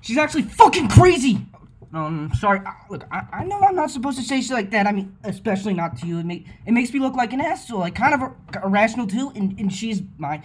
She's actually fucking crazy! Sorry. Look, I know I'm not supposed to say shit like that. I mean, especially not to you. It makes me look like an asshole, like kind of irrational too, and she's mine.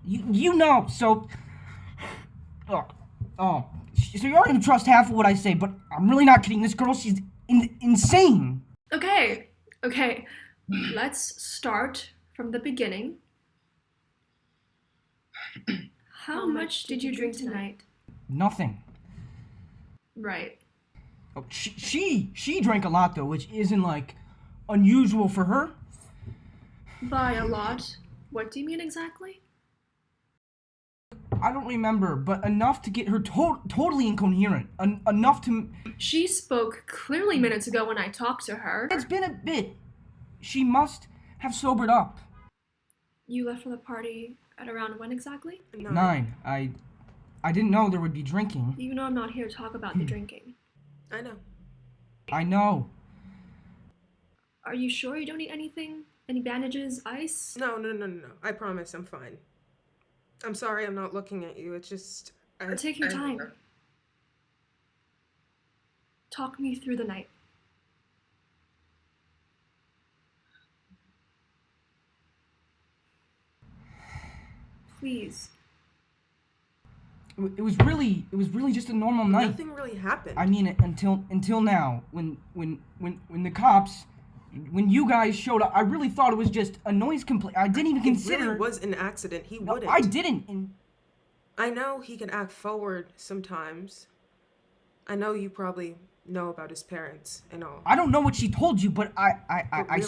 You know, so... So you're not gonna trust half of what I say, but I'm really not kidding. This girl, she's insane. Okay. Let's start from the beginning. How much did you drink tonight? Nothing. Right. Oh, she drank a lot though, which isn't like unusual for her. By a lot? What do you mean exactly? I don't remember, but enough to get her totally incoherent. Enough to... She spoke clearly minutes ago when I talked to her. It's been a bit. She must have sobered up. You left for the party at around when exactly? 9. I didn't know there would be drinking. You know I'm not here to talk about the drinking. I know. Are you sure you don't need anything? Any bandages, ice? No. I promise I'm fine. I'm sorry I'm not looking at you. It's just... Take your time. Talk me through the night. Please. It was really just a normal night. Nothing really happened. I mean, until now, when the cops, when you guys showed up, I really thought it was just a noise complaint. I didn't even consider. It really was an accident. He wouldn't. I didn't. I know he can act forward sometimes. I know you probably know about his parents and all. I don't know what she told you, but I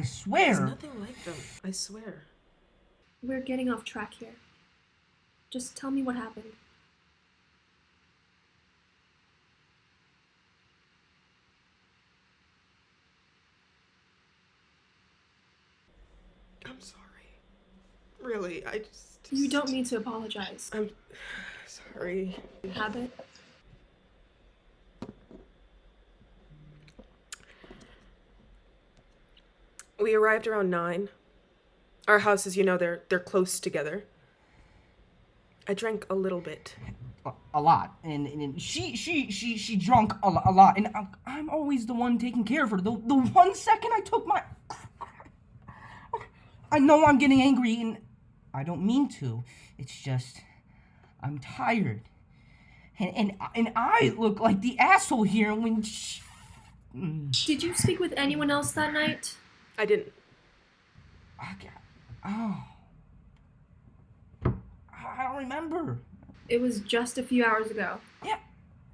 swear. He's nothing like them. I swear. We're getting off track here. Just tell me what happened. I'm sorry. Really, I just... You don't need to apologize. I'm sorry. Habit? We arrived around 9. Our houses, you know, they're close together. I drank a little bit. A lot, and she drunk a lot, and I'm always the one taking care of her. The 1 second I took my... I know I'm getting angry, and I don't mean to. It's just, I'm tired. And I look like the asshole here when she... Did you speak with anyone else that night? I didn't. I don't remember. It was just a few hours ago. Yeah,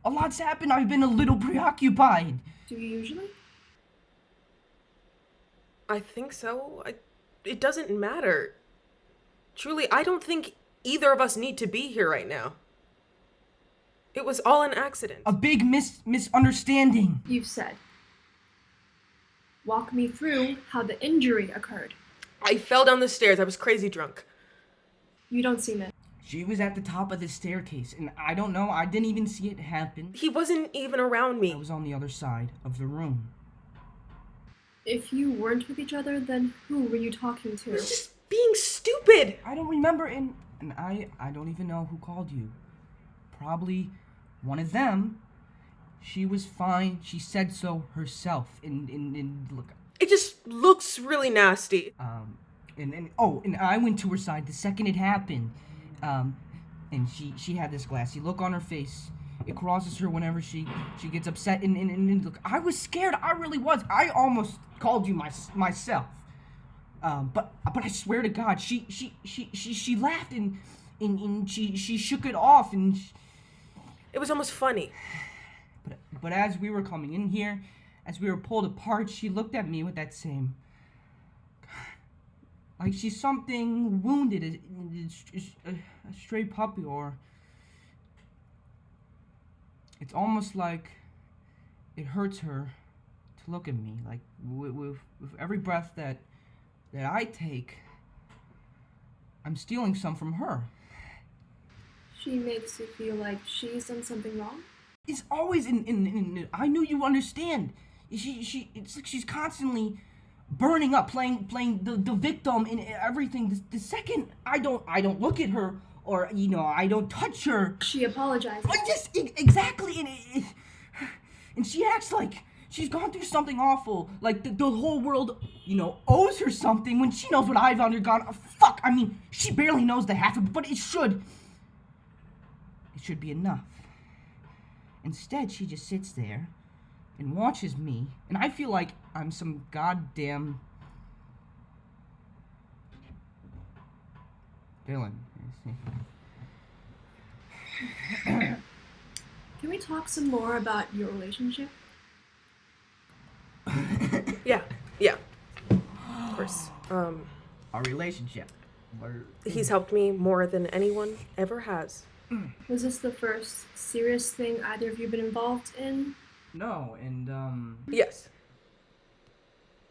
a lot's happened. I've been a little preoccupied. Do you usually? I think so. It doesn't matter. Truly, I don't think either of us need to be here right now. It was all an accident. A big misunderstanding. You've said. Walk me through how the injury occurred. I fell down the stairs. I was crazy drunk. You don't seem it. She was at the top of the staircase, and I don't know, I didn't even see it happen. He wasn't even around me. I was on the other side of the room. If you weren't with each other, then who were you talking to? I was just being stupid. I don't remember, and I don't even know who called you. Probably one of them. She was fine. She said so herself. And look. It just looks really nasty. And I went to her side the second it happened. And she had this glassy look on her face. It crosses her whenever she gets upset. And look, I was scared. I really was. I almost called you myself. But I swear to God, she laughed and she shook it off and. It was almost funny. But as we were coming in here, as we were pulled apart, she looked at me with that same... Like she's something wounded, a stray puppy, or... It's almost like it hurts her to look at me. Like, with every breath that I take, I'm stealing some from her. She makes you feel like she's done something wrong? It's always in I knew you understand. It's like she's constantly burning up, playing the victim in everything. The second I don't look at her or I don't touch her. She apologized. Exactly, and she acts like she's gone through something awful, like the whole world, owes her something when she knows what I've undergone. Fuck, I mean, she barely knows the half of it, but it should be enough. Instead, she just sits there and watches me, and I feel like I'm some goddamn villain. Can we talk some more about your relationship? Yeah. Of course. Our relationship. He's helped me more than anyone ever has. Was this the first serious thing either of you been involved in? No, and Yes.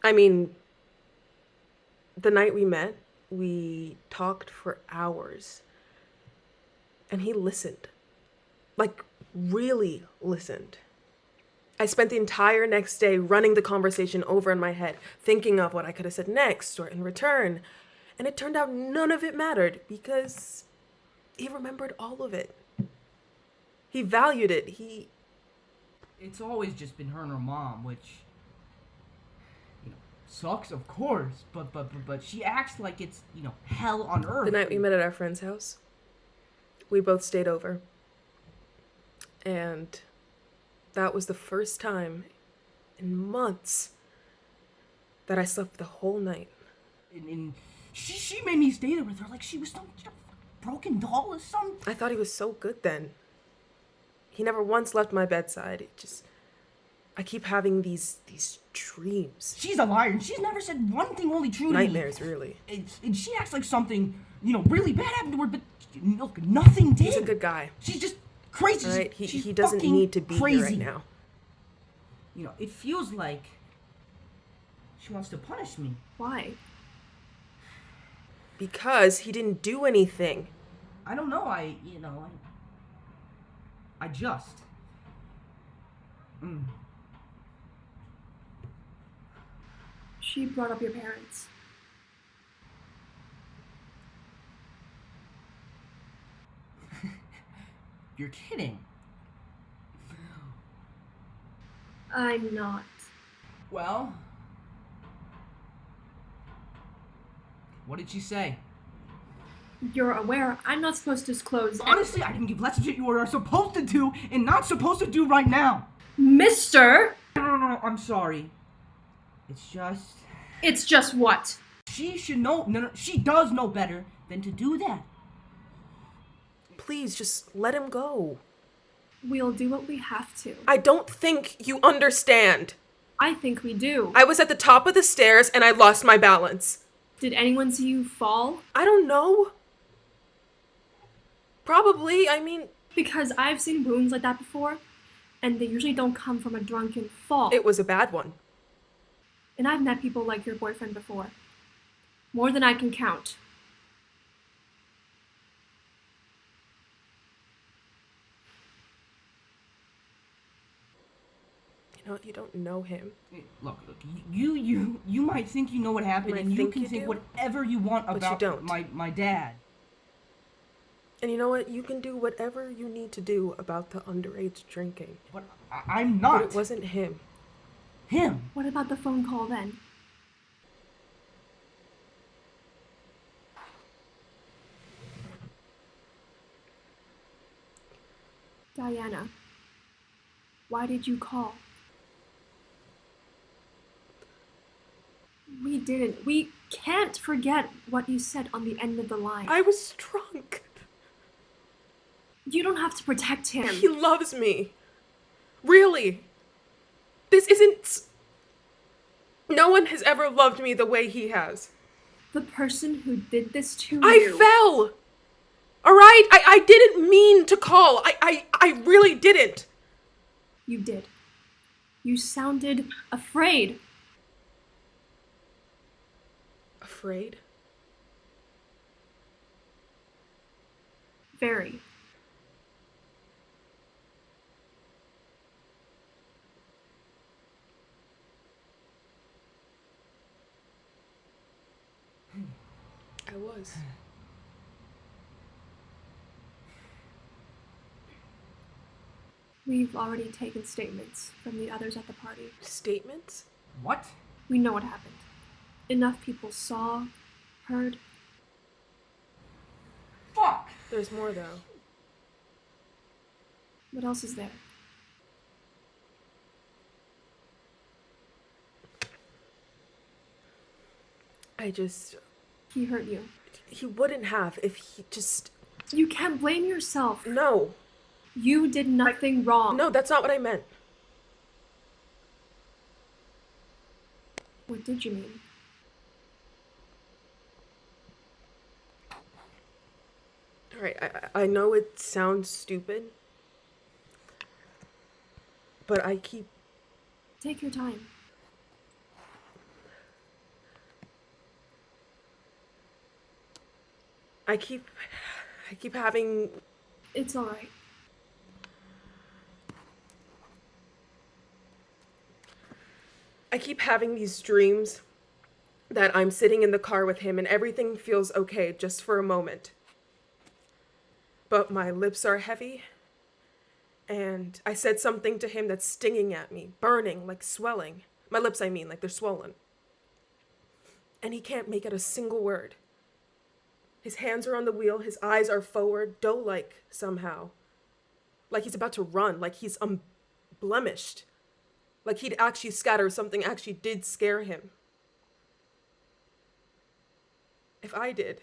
I mean, the night we met, we talked for hours. And he listened. Like, really listened. I spent the entire next day running the conversation over in my head, thinking of what I could have said next or in return. And it turned out none of it mattered because he remembered all of it. He valued it. It's always just been her and her mom, which sucks, of course, but she acts like it's, hell on earth. The night we met at our friend's house, we both stayed over. And that was the first time in months that I slept the whole night. And she made me stay there with her like she was some broken doll or something. I thought he was so good then. He never once left my bedside. I keep having these dreams. She's a liar, and she's never said one thing only true to me. Nightmares, really. And she acts like something, really bad happened to her, but look, nothing did. He's a good guy. She's just crazy. All right, She's he doesn't fucking need to be crazy here right now. It feels like she wants to punish me. Why? Because he didn't do anything. I don't know. I just. She brought up your parents. You're kidding. I'm not. Well, what did she say? You're aware I'm not supposed to disclose. Honestly, I can give less of shit you are supposed to do and not supposed to do right now. Mister! No, I'm sorry. It's just... It's just what? She should know... No, she does know better than to do that. Please, just let him go. We'll do what we have to. I don't think you understand. I think we do. I was at the top of the stairs and I lost my balance. Did anyone see you fall? I don't know. Probably, I mean... Because I've seen wounds like that before, and they usually don't come from a drunken fall. It was a bad one. And I've met people like your boyfriend before. More than I can count. You know, you don't know him. Look, you might think you know what happened, and you can think whatever you want But about you don't. my dad. And you know what? You can do whatever you need to do about the underage drinking. But I'm not. But it wasn't him. Him. What about the phone call then? Diana, why did you call? We didn't. We can't forget what you said on the end of the line. I was drunk. You don't have to protect him. He loves me. Really. This isn't... No one has ever loved me the way he has. The person who did this to I you... fell! Alright? I didn't mean to call. I really didn't. You did. You sounded afraid. Afraid? Very. I was. We've already taken statements from the others at the party. Statements? What? We know what happened. Enough people saw, heard. Fuck! There's more, though. What else is there? He hurt you. He wouldn't have if he just... You can't blame yourself. No. You did nothing wrong. No, that's not what I meant. What did you mean? Alright, I know it sounds stupid, but I keep... Take your time. I keep having... It's alright. I keep having these dreams that I'm sitting in the car with him and everything feels okay just for a moment. But my lips are heavy, and I said something to him that's stinging at me, burning, like swelling. My lips, I mean, like they're swollen. And he can't make out a single word. His hands are on the wheel, his eyes are forward, doe-like somehow. Like he's about to run, like he's unblemished. Like he'd actually scatter, something actually did scare him. If I did.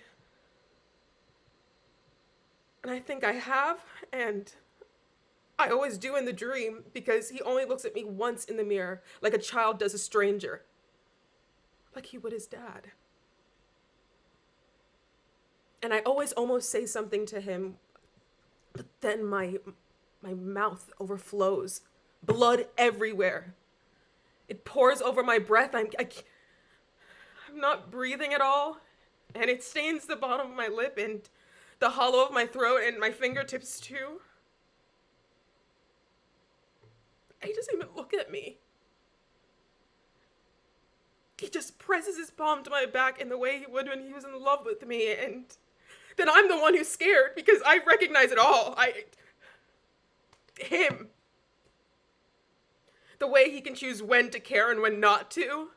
And I think I have, and I always do in the dream, because he only looks at me once in the mirror, like a child does a stranger. Like he would his dad. And I always almost say something to him, but then my mouth overflows. Blood everywhere. It pours over my breath. I'm not breathing at all. And it stains the bottom of my lip and the hollow of my throat and my fingertips too. He doesn't even look at me. He just presses his palm to my back in the way he would when he was in love with me, and then I'm the one who's scared because I recognize it all. Him. The way he can choose when to care and when not to.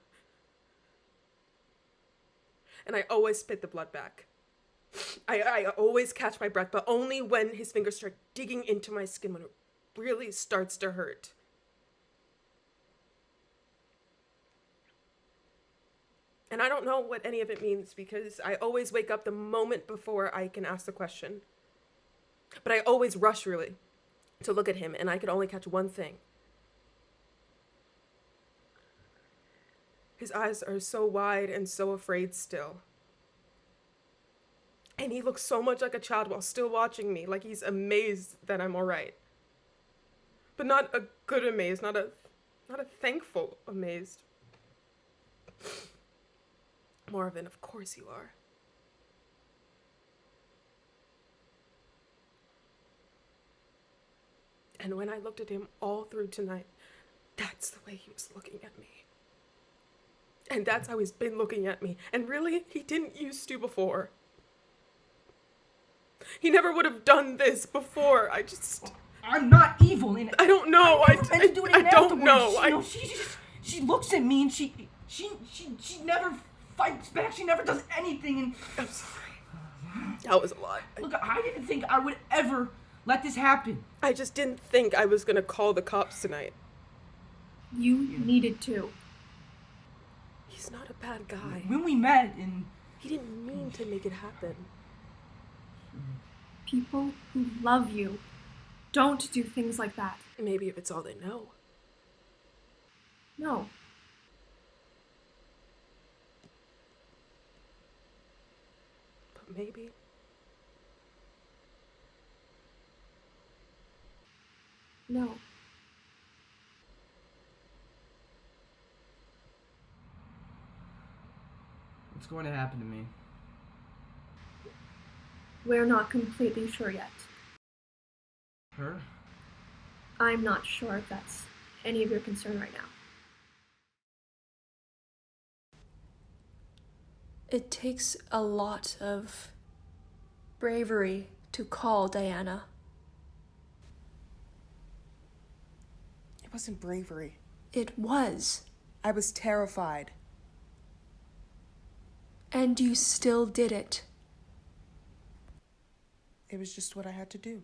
And I always spit the blood back. I always catch my breath, but only when his fingers start digging into my skin, when it really starts to hurt. And I don't know what any of it means because I always wake up the moment before I can ask the question. But I always rush, really, to look at him, and I could only catch one thing. His eyes are so wide and so afraid still. And he looks so much like a child while still watching me, like he's amazed that I'm all right. But not a good amazed, not a thankful amazed. More of an, of course you are. And when I looked at him all through tonight, that's the way he was looking at me. And that's how he's been looking at me. And really, he didn't used to before. He never would have done this before. I'm not evil, and I don't know. I don't know. She looks at me and she never fights back. She never does anything. And I'm sorry. That was a lot. Look, I didn't think I would ever let this happen. I just didn't think I was gonna call the cops tonight. You needed to. He's not a bad guy. When we met, and he didn't mean to make it happen. People who love you don't do things like that. Maybe if it's all they know. No. But maybe. No. what's going to happen to me? We're not completely sure yet. Her? I'm not sure if that's any of your concern right now. It takes a lot of bravery to call Diana. wasn't bravery. It was. I was terrified. And you still did it. It was just what I had to do.